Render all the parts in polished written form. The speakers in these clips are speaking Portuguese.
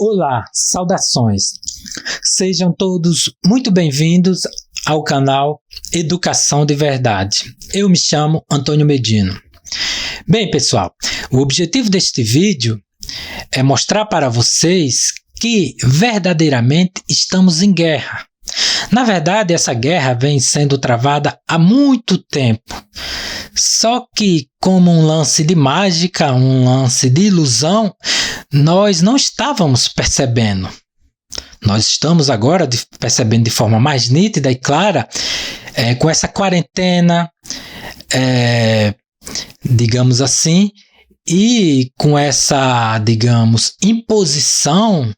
Olá, saudações! Sejam todos muito bem-vindos ao canal Educação de Verdade. Eu me chamo Antônio Medino. Bem, pessoal, o objetivo deste vídeo é mostrar para vocês que verdadeiramente estamos em guerra. Na verdade, essa guerra vem sendo travada há muito tempo. Só que, como um lance de mágica, um lance de ilusão, nós não estávamos percebendo. Nós estamos agora percebendo de forma mais nítida e clara com essa quarentena, digamos assim, e com essa, digamos, imposição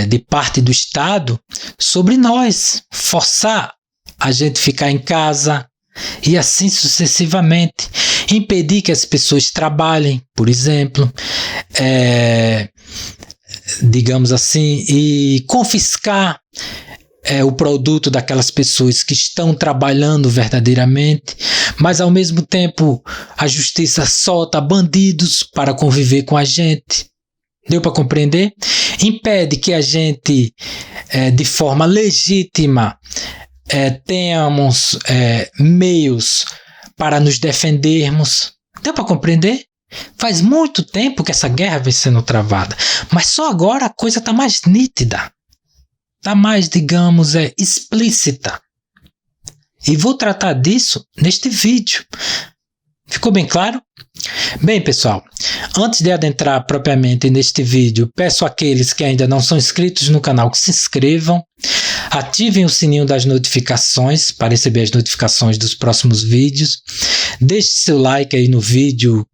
de parte do Estado sobre nós, forçar a gente ficar em casa e assim sucessivamente, impedir que as pessoas trabalhem, por exemplo, digamos assim, e confiscar o produto daquelas pessoas que estão trabalhando verdadeiramente, mas ao mesmo tempo a justiça solta bandidos para conviver com a gente. Deu para compreender? Impede que a gente, de forma legítima, tenhamos meios para nos defendermos. Deu para compreender? Faz muito tempo que essa guerra vem sendo travada, mas só agora a coisa está mais nítida, está mais, digamos, explícita. E vou tratar disso neste vídeo. Ficou bem claro? Bem, pessoal, antes de adentrar propriamente neste vídeo, peço àqueles que ainda não são inscritos no canal que se inscrevam, ativem o sininho das notificações para receber as notificações dos próximos vídeos, deixe seu like aí no vídeo,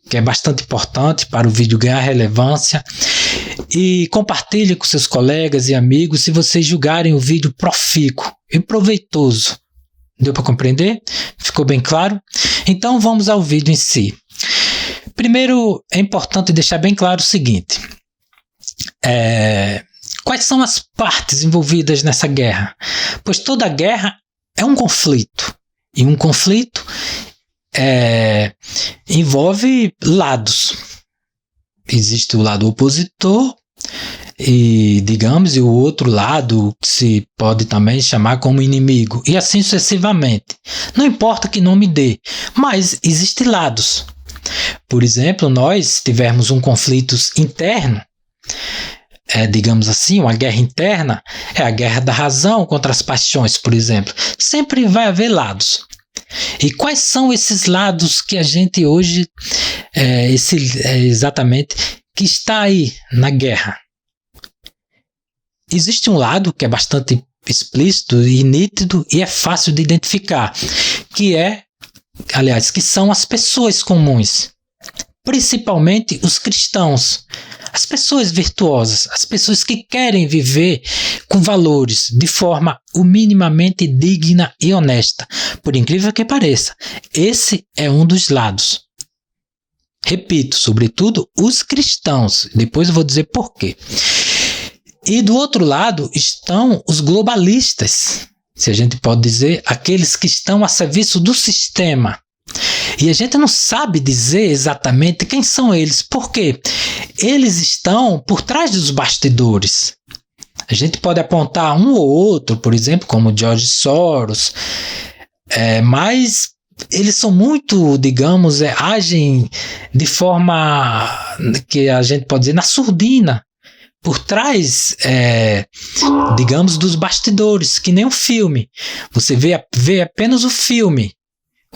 que é bastante importante para o vídeo ganhar relevância, e compartilhe com seus colegas e amigos se vocês julgarem o vídeo profícuo e proveitoso. Deu para compreender? Ficou bem claro? Então vamos ao vídeo em si. Primeiro, é importante deixar bem claro o seguinte. Quais são as partes envolvidas nessa guerra? Pois toda guerra é um conflito. E um conflito envolve lados. Existe o lado opositor e, digamos, e o outro lado que se pode também chamar como inimigo, e assim sucessivamente. Não importa que nome dê, mas existem lados. Por exemplo, nós tivermos um conflito interno, digamos assim, uma guerra interna, é a guerra da razão contra as paixões, por exemplo. Sempre vai haver lados. E quais são esses lados que a gente hoje, exatamente, que está aí na guerra? Existe um lado que é bastante explícito e nítido e é fácil de identificar, que são as pessoas comuns, principalmente os cristãos, as pessoas virtuosas, as pessoas que querem viver com valores de forma o minimamente digna e honesta, por incrível que pareça. Esse é um dos lados. Repito, sobretudo os cristãos, depois eu vou dizer por quê. E do outro lado estão os globalistas, se a gente pode dizer, aqueles que estão a serviço do sistema. E a gente não sabe dizer exatamente quem são eles, porque eles estão por trás dos bastidores. A gente pode apontar um ou outro, por exemplo, como George Soros, mas eles são muito, digamos, agem de forma que a gente pode dizer na surdina, por trás, digamos, dos bastidores, que nem um filme. Você vê apenas o filme,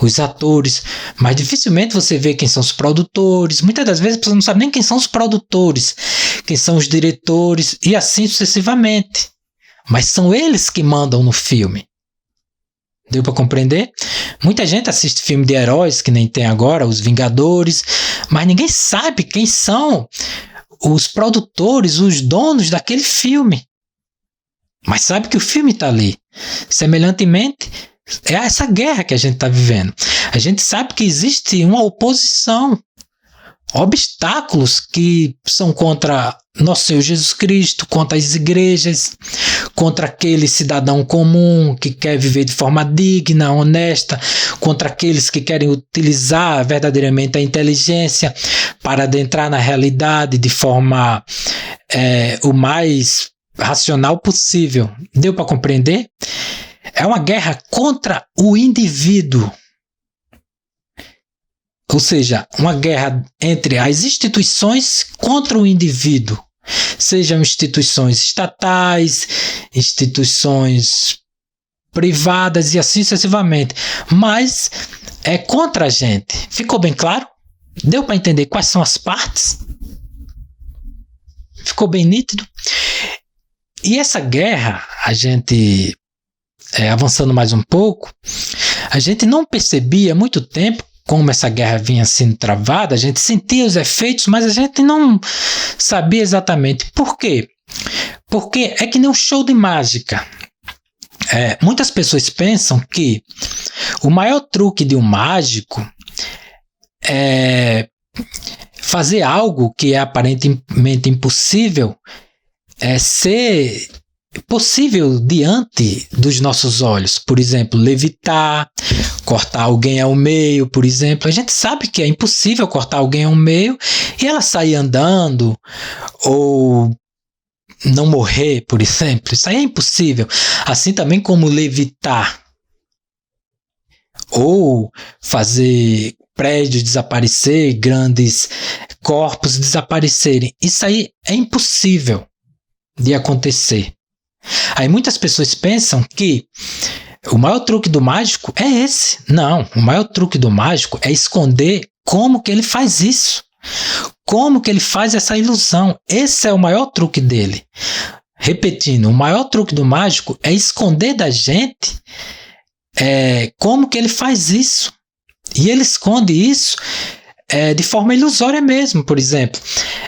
os atores, mas dificilmente você vê quem são os produtores. Muitas das vezes você não sabe nem quem são os produtores, quem são os diretores, e assim sucessivamente. Mas são eles que mandam no filme. Deu para compreender? Muita gente assiste filme de heróis, que nem tem agora, os Vingadores, mas ninguém sabe quem são os produtores, os donos daquele filme. Mas sabe que o filme está ali. Semelhantemente, é essa guerra que a gente está vivendo. A gente sabe que existe uma oposição, obstáculos que são contra nosso Senhor Jesus Cristo, contra as igrejas, contra aquele cidadão comum que quer viver de forma digna, honesta, contra aqueles que querem utilizar verdadeiramente a inteligência para adentrar na realidade de forma o mais racional possível. Deu para compreender? É uma guerra contra o indivíduo. Ou seja, uma guerra entre as instituições contra o indivíduo. Sejam instituições estatais, instituições privadas e assim sucessivamente. Mas é contra a gente. Ficou bem claro? Deu para entender quais são as partes? Ficou bem nítido? E essa guerra, a gente, avançando mais um pouco, a gente não percebia há muito tempo como essa guerra vinha sendo travada. A gente sentia os efeitos, mas a gente não sabia exatamente por quê. Porque é que nem um show de mágica. Muitas pessoas pensam que o maior truque de um mágico é fazer algo que é aparentemente impossível ser possível diante dos nossos olhos. Por exemplo, levitar, cortar alguém ao meio, por exemplo. A gente sabe que é impossível cortar alguém ao meio e ela sair andando ou não morrer, por exemplo. Isso aí é impossível. Assim também como levitar ou fazer prédios desaparecer, grandes corpos desaparecerem. Isso aí é impossível de acontecer. Aí muitas pessoas pensam que o maior truque do mágico é esse. Não, o maior truque do mágico é esconder como que ele faz isso. Como que ele faz essa ilusão. Esse é o maior truque dele. Repetindo, o maior truque do mágico é esconder da gente como que ele faz isso. E ele esconde isso de forma ilusória mesmo. Por exemplo,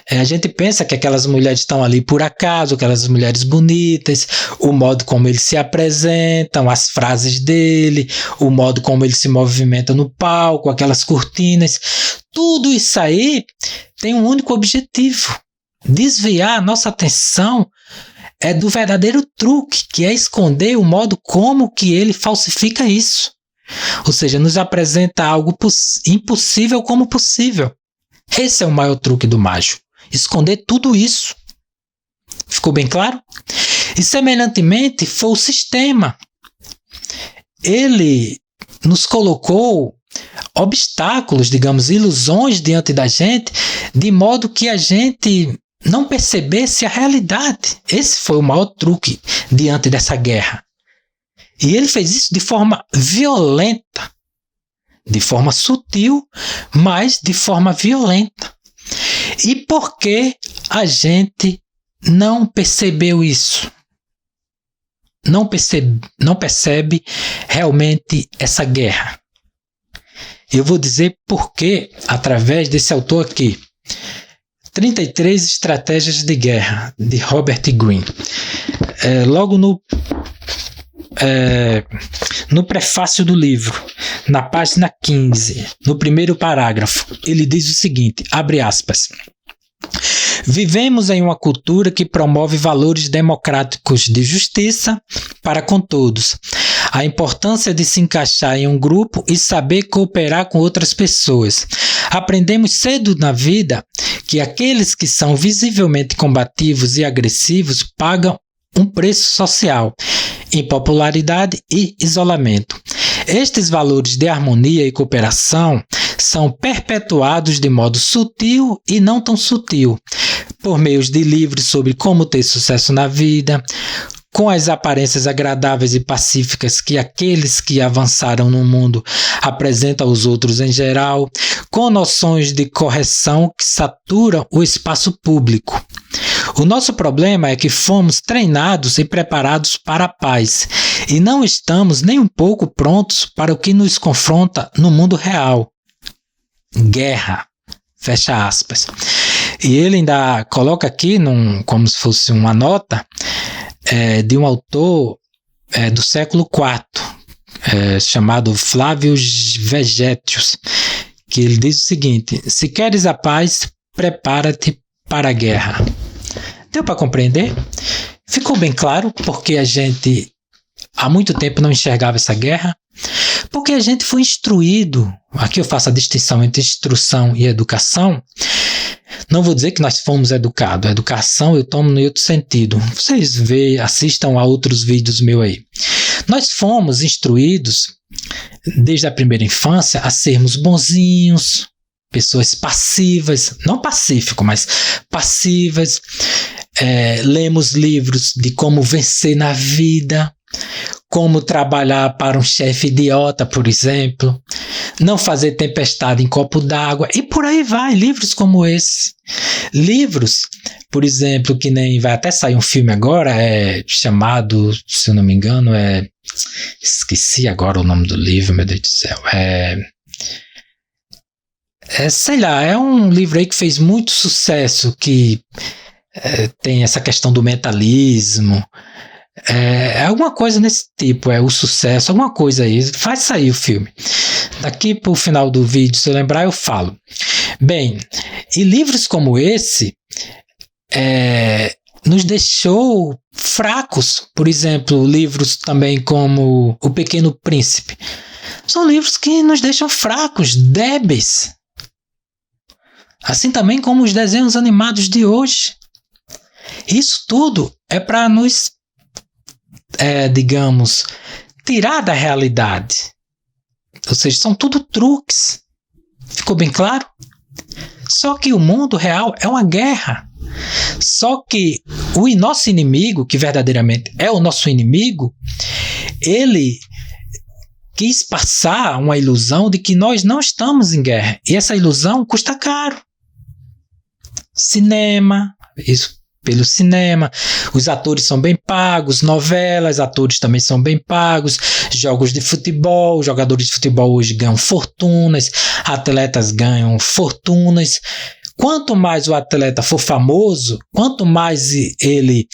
a gente pensa que aquelas mulheres estão ali por acaso, aquelas mulheres bonitas, o modo como eles se apresentam, as frases dele, o modo como ele se movimenta no palco, aquelas cortinas, tudo isso aí tem um único objetivo: desviar a nossa atenção do verdadeiro truque, que é esconder o modo como que ele falsifica isso. Ou seja, nos apresenta algo impossível como possível. Esse é o maior truque do mágico. Esconder tudo isso. Ficou bem claro? E semelhantemente foi o sistema. Ele nos colocou obstáculos, digamos, ilusões diante da gente, de modo que a gente não percebesse a realidade. Esse foi o maior truque diante dessa guerra. E ele fez isso de forma violenta, de forma sutil, mas de forma violenta. E por que a gente não percebeu isso? Não percebe realmente essa guerra? Eu vou dizer por que através desse autor aqui. 33 Estratégias de Guerra, de Robert Greene. Logo no prefácio do livro, na página 15, no primeiro parágrafo, ele diz o seguinte, abre aspas: vivemos em uma cultura que promove valores democráticos de justiça para com todos, a importância de se encaixar em um grupo e saber cooperar com outras pessoas. Aprendemos cedo na vida que aqueles que são visivelmente combativos e agressivos pagam um preço social, impopularidade e isolamento. Estes valores de harmonia e cooperação são perpetuados de modo sutil e não tão sutil, por meio de livros sobre como ter sucesso na vida, com as aparências agradáveis e pacíficas que aqueles que avançaram no mundo apresentam aos outros em geral, com noções de correção que saturam o espaço público. O nosso problema é que fomos treinados e preparados para a paz e não estamos nem um pouco prontos para o que nos confronta no mundo real. Guerra. Fecha aspas. E ele ainda coloca aqui, como se fosse uma nota, de um autor do século IV, chamado Flávio Vegetius, que ele diz o seguinte: se queres a paz, prepara-te para a guerra. Deu para compreender? Ficou bem claro porque a gente há muito tempo não enxergava essa guerra? Porque a gente foi instruído, aqui eu faço a distinção entre instrução e educação, Não vou dizer que nós fomos educados. A educação eu tomo no outro sentido. Vocês assistam a outros vídeos meus aí. Nós fomos instruídos, desde a primeira infância, a sermos bonzinhos, pessoas passivas, não pacífico, mas passivas. Lemos livros de como vencer na vida, como trabalhar para um chefe idiota, por exemplo, não fazer tempestade em copo d'água, e por aí vai, livros como esse. Livros, por exemplo, que nem vai até sair um filme agora, chamado, se eu não me engano, esqueci agora o nome do livro, meu Deus do céu, sei lá, é um livro aí que fez muito sucesso, que tem essa questão do mentalismo, alguma coisa nesse tipo, o sucesso, alguma coisa aí, faz sair o filme. Daqui pro final do vídeo, se eu lembrar, eu falo. Bem, e livros como esse nos deixou fracos. Por exemplo, livros também como O Pequeno Príncipe. São livros que nos deixam fracos, débeis. Assim também como os desenhos animados de hoje. Isso tudo é para nos, digamos, tirar da realidade. Ou seja, são tudo truques. Ficou bem claro? Só que o mundo real é uma guerra. Só que o nosso inimigo, que verdadeiramente é o nosso inimigo, ele quis passar uma ilusão de que nós não estamos em guerra. E essa ilusão custa caro. Cinema, isso pelo cinema, os atores são bem pagos, novelas, atores também são bem pagos, jogos de futebol, jogadores de futebol hoje ganham fortunas, atletas ganham fortunas. Quanto mais o atleta for famoso, quanto mais ele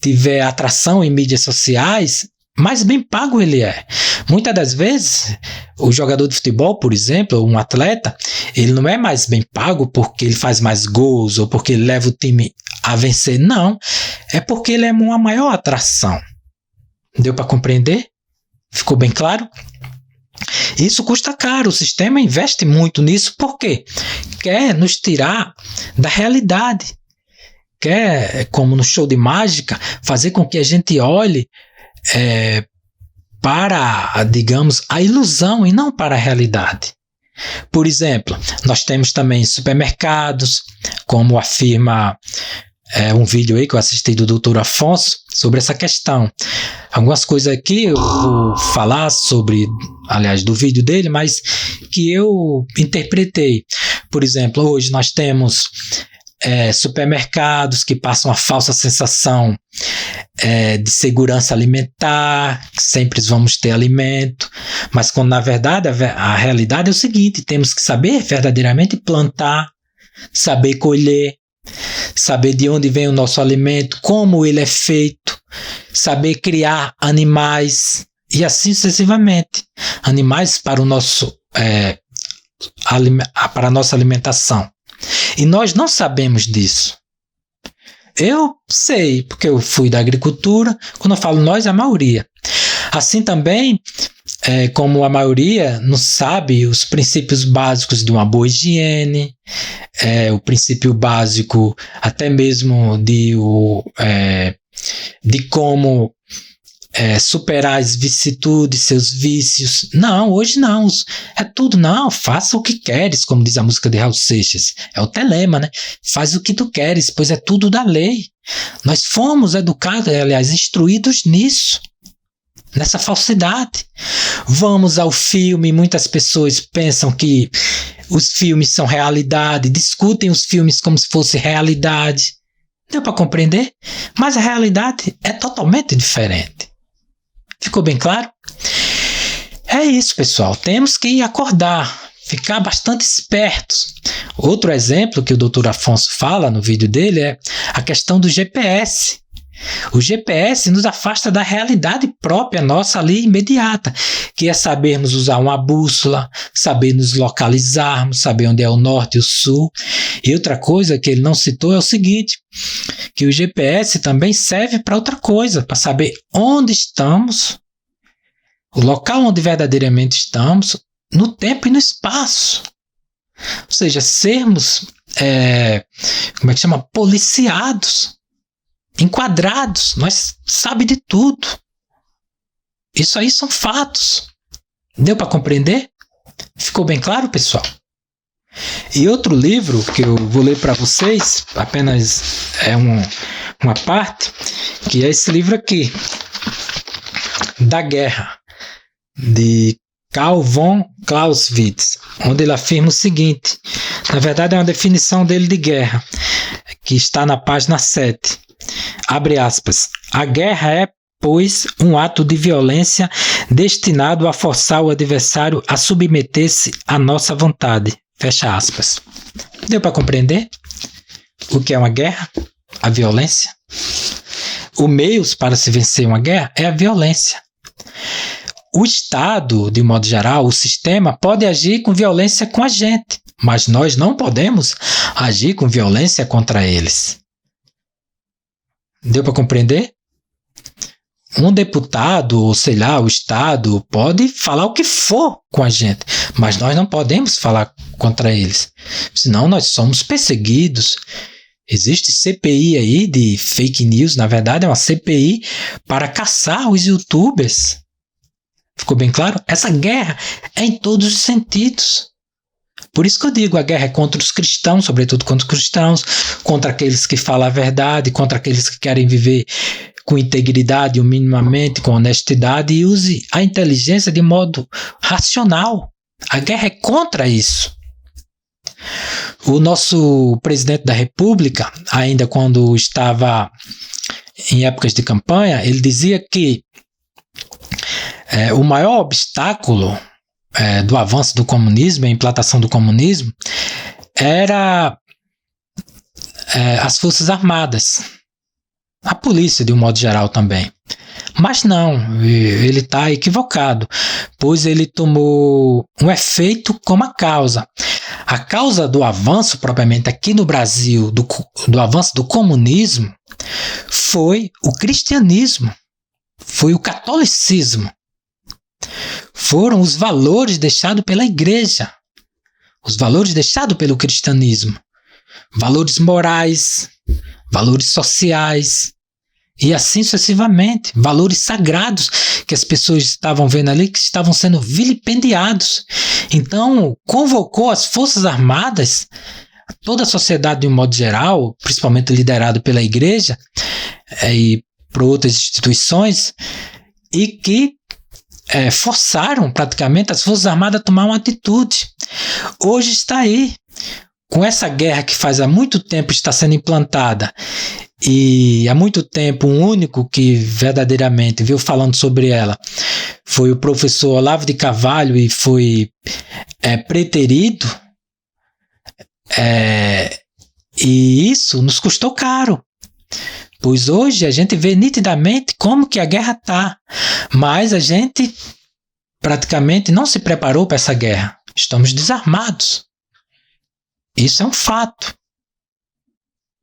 tiver atração em mídias sociais, mais bem pago ele é. Muitas das vezes, o jogador de futebol, por exemplo, um atleta, ele não é mais bem pago porque ele faz mais gols ou porque ele leva o time a vencer. Não, é porque ele é uma maior atração. Deu para compreender? Ficou bem claro? Isso custa caro, o sistema investe muito nisso porque quer nos tirar da realidade. Quer, como no show de mágica, fazer com que a gente olhe para, digamos, a ilusão e não para a realidade. Por exemplo, nós temos também supermercados, como afirma um vídeo aí que eu assisti do Dr. Afonso sobre essa questão. Algumas coisas aqui eu vou falar sobre, aliás, do vídeo dele, mas que eu interpretei. Por exemplo, hoje nós temos supermercados que passam a falsa sensação de segurança alimentar, que sempre vamos ter alimento, mas quando na verdade a realidade é o seguinte: temos que saber verdadeiramente plantar, saber colher, saber de onde vem o nosso alimento, como ele é feito, saber criar animais e assim sucessivamente, animais para o nosso para a nossa alimentação. E nós não sabemos disso. Eu sei, porque eu fui da agricultura. Quando eu falo nós, é a maioria. Assim também, como a maioria não sabe os princípios básicos de uma boa higiene, o princípio básico até mesmo de como superar as vicissitudes, seus vícios. Não, hoje não. É tudo, não, faça o que queres, como diz a música de Raul Seixas. É o telema, né? Faz o que tu queres, pois é tudo da lei. Nós fomos educados, aliás, instruídos nisso, nessa falsidade. Vamos ao filme, muitas pessoas pensam que os filmes são realidade, discutem os filmes como se fosse realidade. Deu para compreender? Mas a realidade é totalmente diferente. Ficou bem claro? É isso, pessoal. Temos que acordar, ficar bastante espertos. Outro exemplo que o Dr. Afonso fala no vídeo dele é a questão do GPS. O GPS nos afasta da realidade própria nossa ali imediata, que é sabermos usar uma bússola, saber nos localizarmos, saber onde é o norte e o sul. E outra coisa que ele não citou é o seguinte, que o GPS também serve para outra coisa, para saber onde estamos, o local onde verdadeiramente estamos, no tempo e no espaço. Ou seja, sermos, policiados, enquadrados. Nós sabemos de tudo. Isso aí são fatos. Deu para compreender? Ficou bem claro, pessoal? E outro livro que eu vou ler para vocês, apenas uma parte, que é esse livro aqui, Da Guerra, de Carl von Clausewitz, onde ele afirma o seguinte, na verdade é uma definição dele de guerra, que está na página 7, abre aspas, a guerra é, pois, um ato de violência destinado a forçar o adversário a submeter-se à nossa vontade, fecha aspas. Deu para compreender o que é uma guerra? A violência? O meio para se vencer uma guerra é a violência. O Estado, de modo geral, o sistema, pode agir com violência com a gente, mas nós não podemos agir com violência contra eles. Deu para compreender? Um deputado, ou sei lá, o Estado, pode falar o que for com a gente, mas nós não podemos falar contra eles, senão nós somos perseguidos. Existe CPI aí de fake news, na verdade é uma CPI para caçar os youtubers. Ficou bem claro? Essa guerra é em todos os sentidos. Por isso que eu digo, a guerra é contra os cristãos, sobretudo contra os cristãos, contra aqueles que falam a verdade, contra aqueles que querem viver com integridade, ou minimamente com honestidade, e use a inteligência de modo racional. A guerra é contra isso. O nosso presidente da República, ainda quando estava em épocas de campanha, ele dizia que o maior obstáculo do avanço do comunismo, a implantação do comunismo, era as Forças Armadas, a polícia de um modo geral também. Mas não, ele está equivocado, pois ele tomou um efeito como a causa. A causa do avanço, propriamente aqui no Brasil, do avanço do comunismo, foi o cristianismo, foi o catolicismo. Foram os valores deixados pela igreja, os valores deixados pelo cristianismo, valores morais, valores sociais, e assim sucessivamente, valores sagrados que as pessoas estavam vendo ali, que estavam sendo vilipendiados. Então, convocou as Forças Armadas, toda a sociedade de um modo geral, principalmente liderado pela igreja e por outras instituições, e que forçaram praticamente as Forças Armadas a tomar uma atitude. Hoje está aí, com essa guerra que faz há muito tempo está sendo implantada, e há muito tempo um único que verdadeiramente veio falando sobre ela foi o professor Olavo de Carvalho e foi preterido, e isso nos custou caro, pois hoje a gente vê nitidamente como que a guerra está, mas a gente praticamente não se preparou para essa guerra, estamos desarmados. Isso é um fato.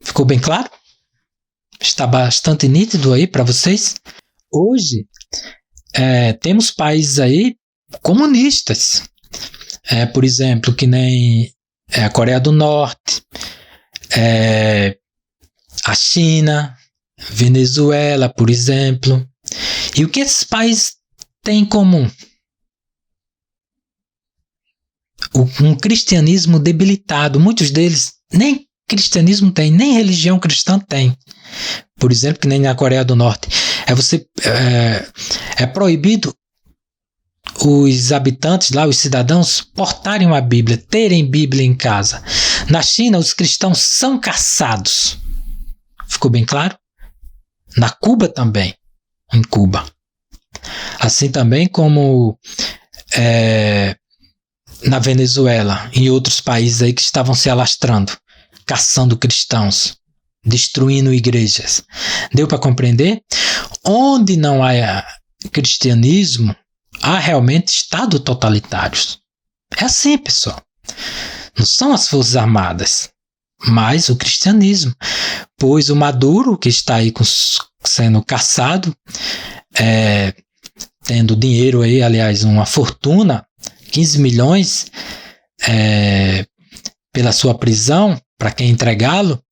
Ficou bem claro? Está bastante nítido aí para vocês? Hoje, temos países aí comunistas. Por exemplo, que nem a Coreia do Norte, a China, Venezuela, por exemplo. E o que esses países têm em comum? Um cristianismo debilitado. Muitos deles nem cristianismo tem, nem religião cristã tem. Por exemplo, que nem na Coreia do Norte. É proibido os habitantes lá, os cidadãos, portarem uma Bíblia, terem Bíblia em casa. Na China, os cristãos são caçados. Ficou bem claro? Na Cuba também. Em Cuba. Assim também como na Venezuela, em outros países aí que estavam se alastrando, caçando cristãos, destruindo igrejas. Deu para compreender? Onde não há cristianismo, há realmente Estado totalitários. É assim, pessoal. Não são as Forças Armadas, mas o cristianismo. Pois o Maduro, que está aí sendo caçado, tendo dinheiro aí, aliás, uma fortuna, 15 milhões pela sua prisão, para quem entregá-lo,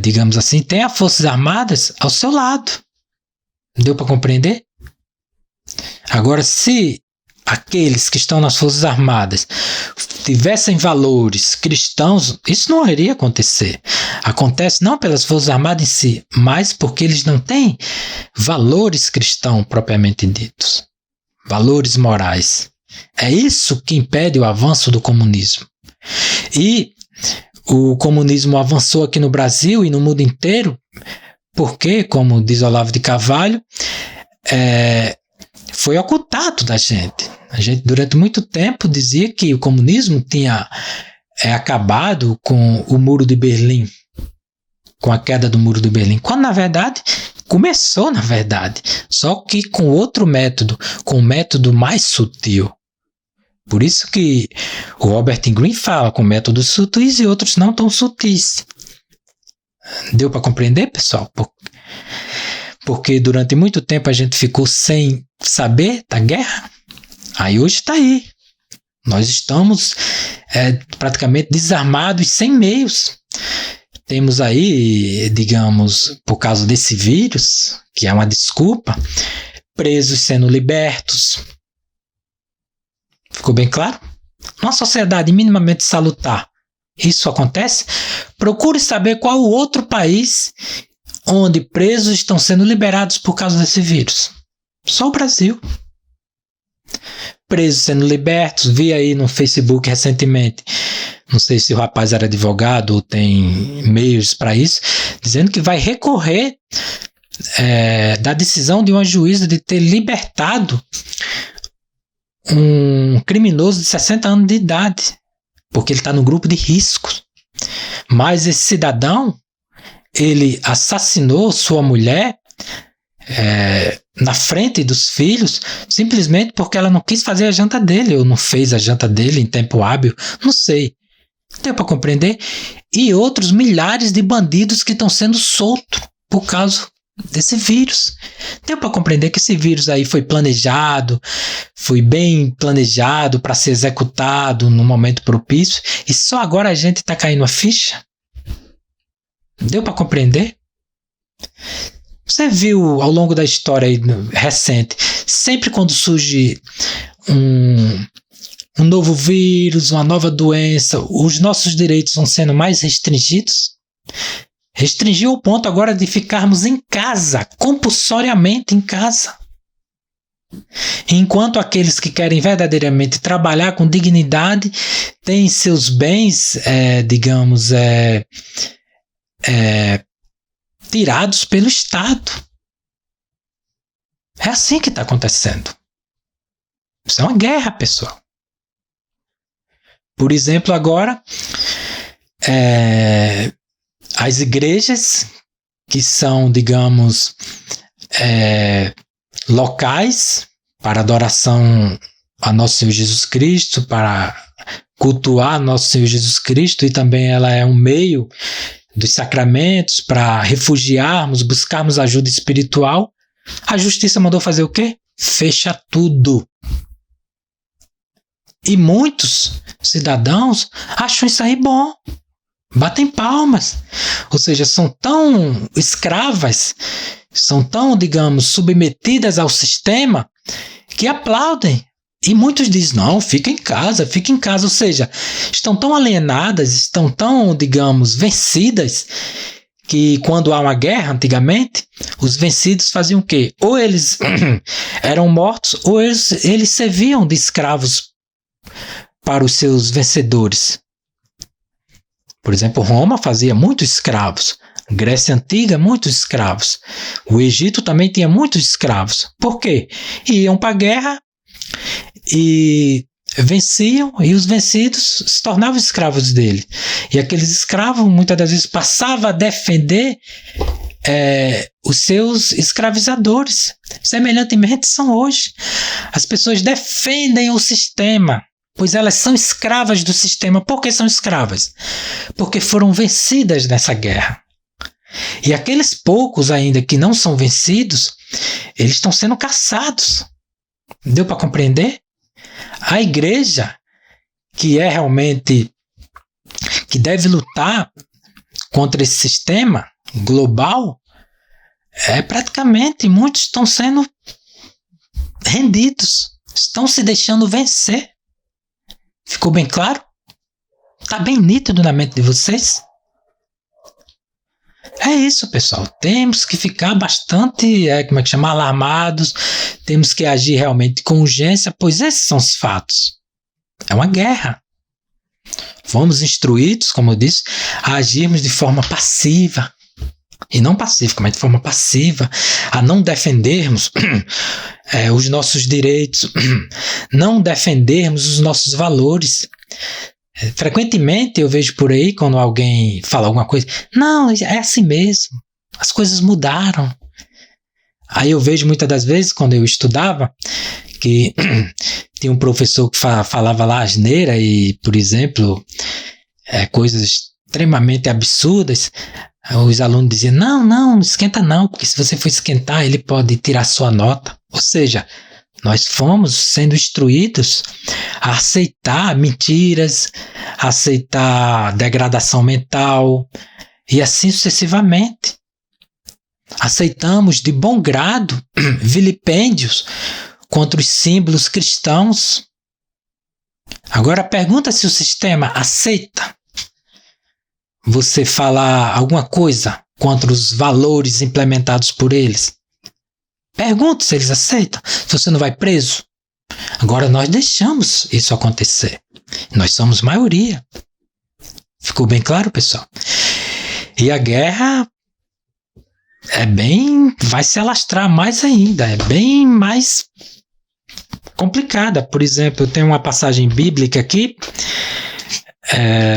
digamos assim, tem as Forças Armadas ao seu lado. Deu para compreender? Agora, se aqueles que estão nas Forças Armadas tivessem valores cristãos, isso não iria acontecer. Acontece não pelas Forças Armadas em si, mas porque eles não têm valores cristãos propriamente ditos. Valores morais. É isso que impede o avanço do comunismo. E o comunismo avançou aqui no Brasil e no mundo inteiro porque, como diz Olavo de Carvalho, foi ocultado da gente. A gente, durante muito tempo, dizia que o comunismo tinha acabado com o Muro de Berlim, com a queda do Muro de Berlim, quando, na verdade, começou, só que com outro método, com um método mais sutil. Por isso que o Robert Greene fala com métodos sutis e outros não tão sutis. Deu para compreender, pessoal? Porque durante muito tempo a gente ficou sem saber da guerra. Aí hoje está aí. Nós estamos praticamente desarmados e sem meios. Temos aí, digamos, por causa desse vírus, que é uma desculpa, presos sendo libertos. Ficou bem claro? Numa sociedade minimamente salutar, isso acontece? Procure saber qual o outro país onde presos estão sendo liberados por causa desse vírus. Só o Brasil. Presos sendo libertos, vi aí no Facebook recentemente, não sei se o rapaz era advogado ou tem meios para isso, dizendo que vai recorrer da decisão de uma juíza de ter libertado um criminoso de 60 anos de idade, porque ele está no grupo de risco. Mas esse cidadão, ele assassinou sua mulher na frente dos filhos, simplesmente porque ela não quis fazer a janta dele, ou não fez a janta dele em tempo hábil, não sei. Deu para compreender? E outros milhares de bandidos que estão sendo soltos por causa desse vírus. Deu para compreender que esse vírus aí foi planejado, foi bem planejado para ser executado no momento propício, e só agora a gente está caindo a ficha? Deu para compreender? Você viu ao longo da história aí, recente, sempre quando surge um novo vírus, uma nova doença, os nossos direitos vão sendo mais restringidos? Restringiu ao ponto agora de ficarmos em casa, compulsoriamente em casa. Enquanto aqueles que querem verdadeiramente trabalhar com dignidade têm seus bens, tirados pelo Estado. É assim que está acontecendo. Isso é uma guerra, pessoal. Por exemplo, agora, as igrejas que são, digamos, locais para adoração a Nosso Senhor Jesus Cristo, para cultuar Nosso Senhor Jesus Cristo, e também ela é um meio dos sacramentos para refugiarmos, buscarmos ajuda espiritual. A justiça mandou fazer o quê? Fecha tudo. E muitos cidadãos acham isso aí bom. Batem palmas. Ou seja, são tão escravas, são tão, digamos, submetidas ao sistema, que aplaudem. E muitos dizem, não, fica em casa. Ou seja, estão tão alienadas, estão tão, digamos, vencidas, que quando há uma guerra, antigamente, os vencidos faziam o quê? Ou eles eram mortos, ou eles serviam de escravos para os seus vencedores. Por exemplo, Roma fazia muitos escravos. Grécia Antiga, muitos escravos. O Egito também tinha muitos escravos. Por quê? Iam para a guerra e venciam, e os vencidos se tornavam escravos dele. E aqueles escravos, muitas das vezes, passavam a defender os seus escravizadores. Semelhantemente são hoje. As pessoas defendem o sistema, pois elas são escravas do sistema. Por que são escravas? Porque foram vencidas nessa guerra. E aqueles poucos ainda que não são vencidos, eles estão sendo caçados. Deu para compreender? A igreja, que é realmente que deve lutar contra esse sistema global, praticamente muitos estão sendo rendidos, estão se deixando vencer. Ficou bem claro? Está bem nítido na mente de vocês? É isso, pessoal. Temos que ficar bastante, alarmados. Temos que agir realmente com urgência, pois esses são os fatos. É uma guerra. Fomos instruídos, como eu disse, a agirmos de forma passiva. E não pacífica, mas de forma passiva. A não defendermos os nossos direitos. Não defendermos os nossos valores. Frequentemente eu vejo por aí, quando alguém fala alguma coisa, não, é assim mesmo, as coisas mudaram. Aí eu vejo muitas das vezes, quando eu estudava, que tinha um professor que falava lá asneira e, por exemplo, coisas extremamente absurdas. Os alunos diziam, não esquenta não, porque se você for esquentar, ele pode tirar sua nota. Ou seja, nós fomos sendo instruídos a aceitar mentiras, a aceitar degradação mental e assim sucessivamente. Aceitamos de bom grado vilipêndios contra os símbolos cristãos. Agora pergunta se o sistema aceita você falar alguma coisa contra os valores implementados por eles. Pergunta se eles aceitam, se você não vai preso. Agora nós deixamos isso acontecer. Nós somos maioria. Ficou bem claro, pessoal? E a guerra vai se alastrar mais ainda, é bem mais complicada. Por exemplo, eu tenho uma passagem bíblica aqui,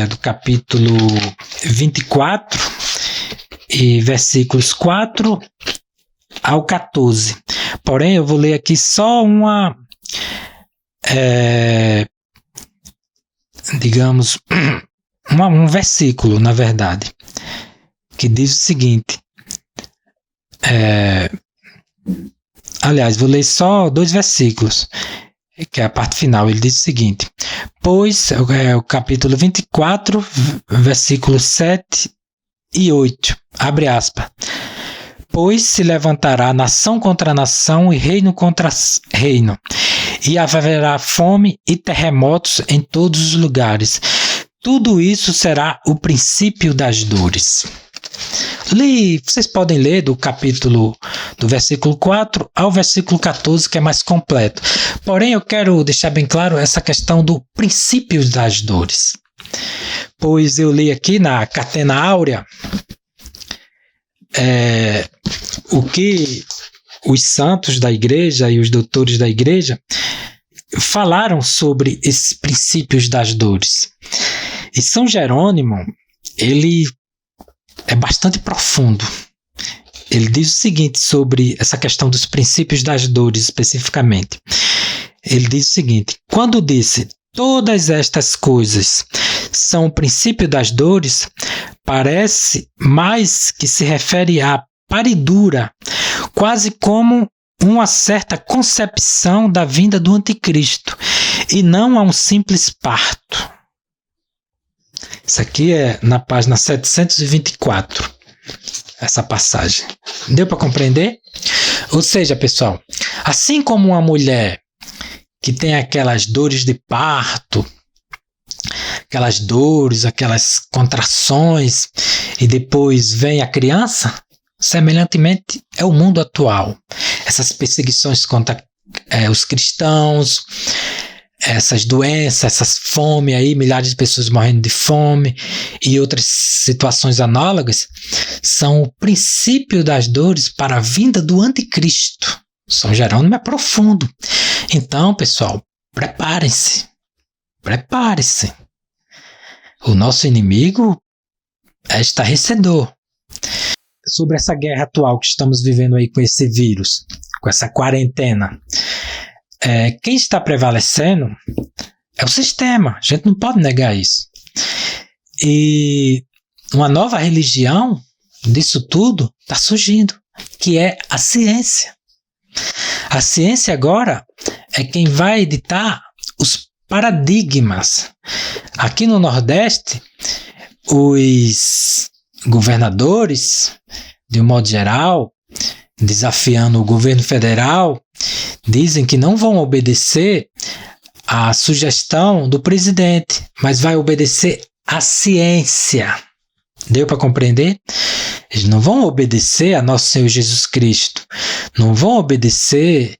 do capítulo 24, e versículos 4 ao 14. Porém, eu vou ler aqui só um versículo, na verdade, que diz o seguinte. Aliás, vou ler só 2 versículos, que é a parte final. Ele diz o seguinte: pois, o capítulo 24, versículos 7 e 8, abre aspas. Pois se levantará nação contra nação e reino contra reino, e haverá fome e terremotos em todos os lugares. Tudo isso será o princípio das dores. Vocês podem ler do versículo 4 ao versículo 14, que é mais completo. Porém, eu quero deixar bem claro essa questão do princípio das dores. Pois eu li aqui na Catena Áurea o que os santos da igreja e os doutores da igreja falaram sobre esses princípios das dores. E São Jerônimo, ele é bastante profundo. Ele diz o seguinte sobre essa questão dos princípios das dores especificamente. Ele diz o seguinte: quando disse todas estas coisas são o princípio das dores, parece mais que se refere à paridura, quase como uma certa concepção da vinda do anticristo, e não a um simples parto. Isso aqui é na página 724, essa passagem. Deu para compreender? Ou seja, pessoal, assim como uma mulher que tem aquelas dores de parto, aquelas dores, aquelas contrações, e depois vem a criança, semelhantemente é o mundo atual. Essas perseguições contra os cristãos, essas doenças, essas fome aí, milhares de pessoas morrendo de fome e outras situações análogas, são o princípio das dores para a vinda do anticristo. São Jerônimo é profundo. Então, pessoal, preparem-se. Prepare-se. O nosso inimigo é estarrecedor. Sobre essa guerra atual que estamos vivendo aí com esse vírus, com essa quarentena, quem está prevalecendo é o sistema. A gente não pode negar isso. E uma nova religião disso tudo está surgindo, que é a ciência. A ciência agora é quem vai editar os paradigmas. Aqui no Nordeste, os governadores, de um modo geral, desafiando o governo federal, dizem que não vão obedecer à sugestão do presidente, mas vai obedecer à ciência. Deu para compreender? Eles não vão obedecer a nosso Senhor Jesus Cristo, não vão obedecer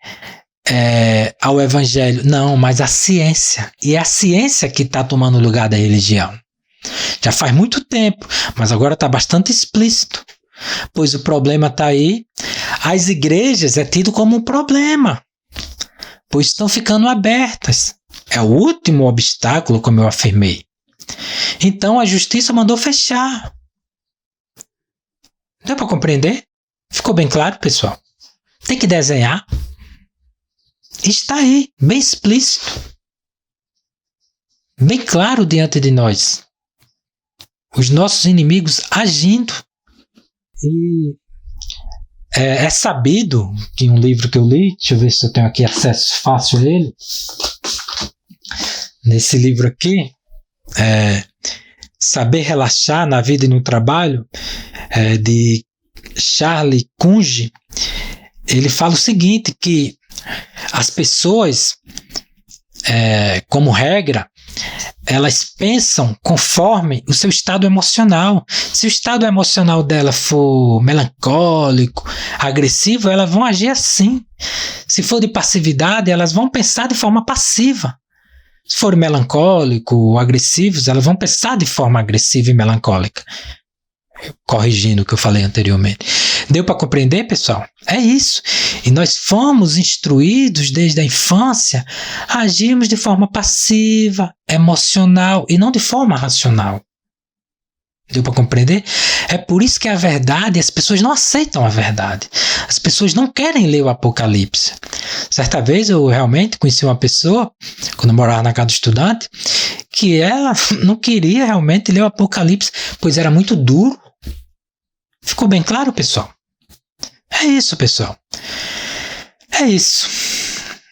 ao Evangelho, não, mas à ciência. E é a ciência que está tomando o lugar da religião. Já faz muito tempo, mas agora está bastante explícito. Pois o problema está aí. As igrejas é tido como um problema, pois estão ficando abertas. É o último obstáculo, como eu afirmei. Então a justiça mandou fechar. Deu para compreender? Ficou bem claro, pessoal? Tem que desenhar. Está aí, bem explícito. Bem claro diante de nós. Os nossos inimigos agindo. E é sabido que um livro que eu li, deixa eu ver se eu tenho aqui acesso fácil a ele. Nesse livro aqui, Saber Relaxar na Vida e no Trabalho, de Charlie Kunge, ele fala o seguinte, que as pessoas, como regra, elas pensam conforme o seu estado emocional. Se o estado emocional dela for melancólico, agressivo, elas vão agir assim. Se for de passividade, elas vão pensar de forma passiva. Se forem melancólicos ou agressivos, elas vão pensar de forma agressiva e melancólica. Corrigindo o que eu falei anteriormente. Deu para compreender, pessoal? É isso. E nós fomos instruídos desde a infância a agirmos de forma passiva, emocional e não de forma racional. Deu para compreender? É por isso que a verdade, as pessoas não aceitam a verdade. As pessoas não querem ler o Apocalipse. Certa vez eu realmente conheci uma pessoa, quando eu morava na casa do estudante, que ela não queria realmente ler o Apocalipse, pois era muito duro. Ficou bem claro, pessoal? É isso, pessoal. É isso.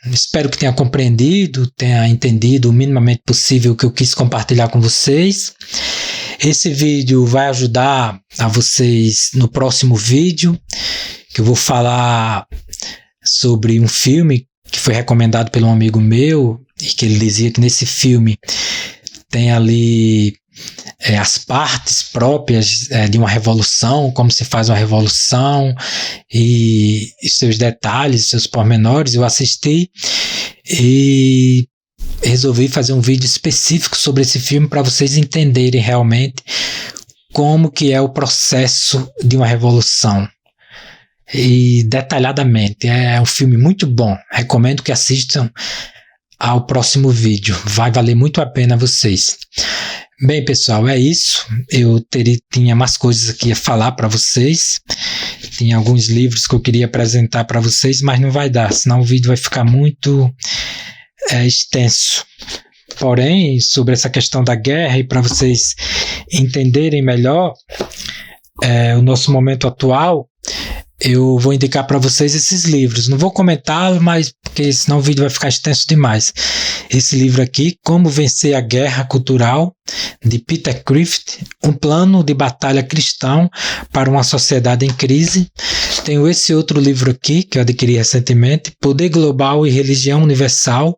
Espero que tenha compreendido, tenha entendido o minimamente possível o que eu quis compartilhar com vocês. Esse vídeo vai ajudar a vocês no próximo vídeo, que eu vou falar sobre um filme que foi recomendado por um amigo meu, e que ele dizia que nesse filme tem ali as partes próprias de uma revolução, como se faz uma revolução e seus detalhes, seus pormenores. Eu assisti e resolvi fazer um vídeo específico sobre esse filme para vocês entenderem realmente como que é o processo de uma revolução. E detalhadamente, é um filme muito bom. Recomendo que assistam ao próximo vídeo. Vai valer muito a pena a vocês. Bem, pessoal, é isso. Eu tinha mais coisas aqui a falar para vocês. Tinha alguns livros que eu queria apresentar para vocês, mas não vai dar, senão o vídeo vai ficar muito extenso. Porém, sobre essa questão da guerra, e para vocês entenderem melhor o nosso momento atual, eu vou indicar para vocês esses livros. Não vou comentá-los, mas porque senão o vídeo vai ficar extenso demais. Esse livro aqui, Como Vencer a Guerra Cultural, de Peter Crift, um plano de batalha cristão para uma sociedade em crise. Tenho esse outro livro aqui, que eu adquiri recentemente, Poder Global e Religião Universal.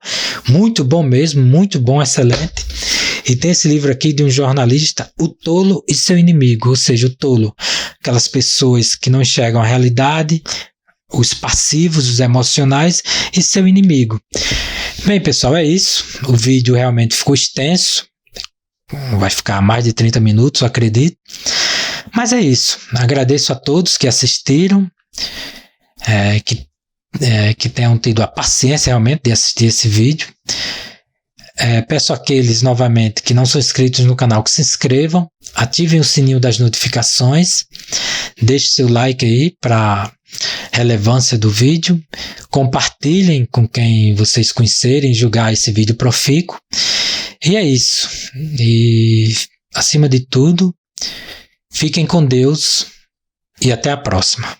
Muito bom mesmo, muito bom, excelente. E tem esse livro aqui de um jornalista, O Tolo e Seu Inimigo, ou seja, o tolo, aquelas pessoas que não enxergam a realidade, os passivos, os emocionais e seu inimigo. Bem, pessoal, é isso. O vídeo realmente ficou extenso, vai ficar mais de 30 minutos, eu acredito. Mas é isso. Agradeço a todos que assistiram, que tenham tido a paciência realmente de assistir esse vídeo. Peço àqueles, novamente, que não são inscritos no canal, que se inscrevam, ativem o sininho das notificações, deixem seu like aí para relevância do vídeo, compartilhem com quem vocês conhecerem, julgar esse vídeo profícuo. E é isso. E, acima de tudo, fiquem com Deus e até a próxima.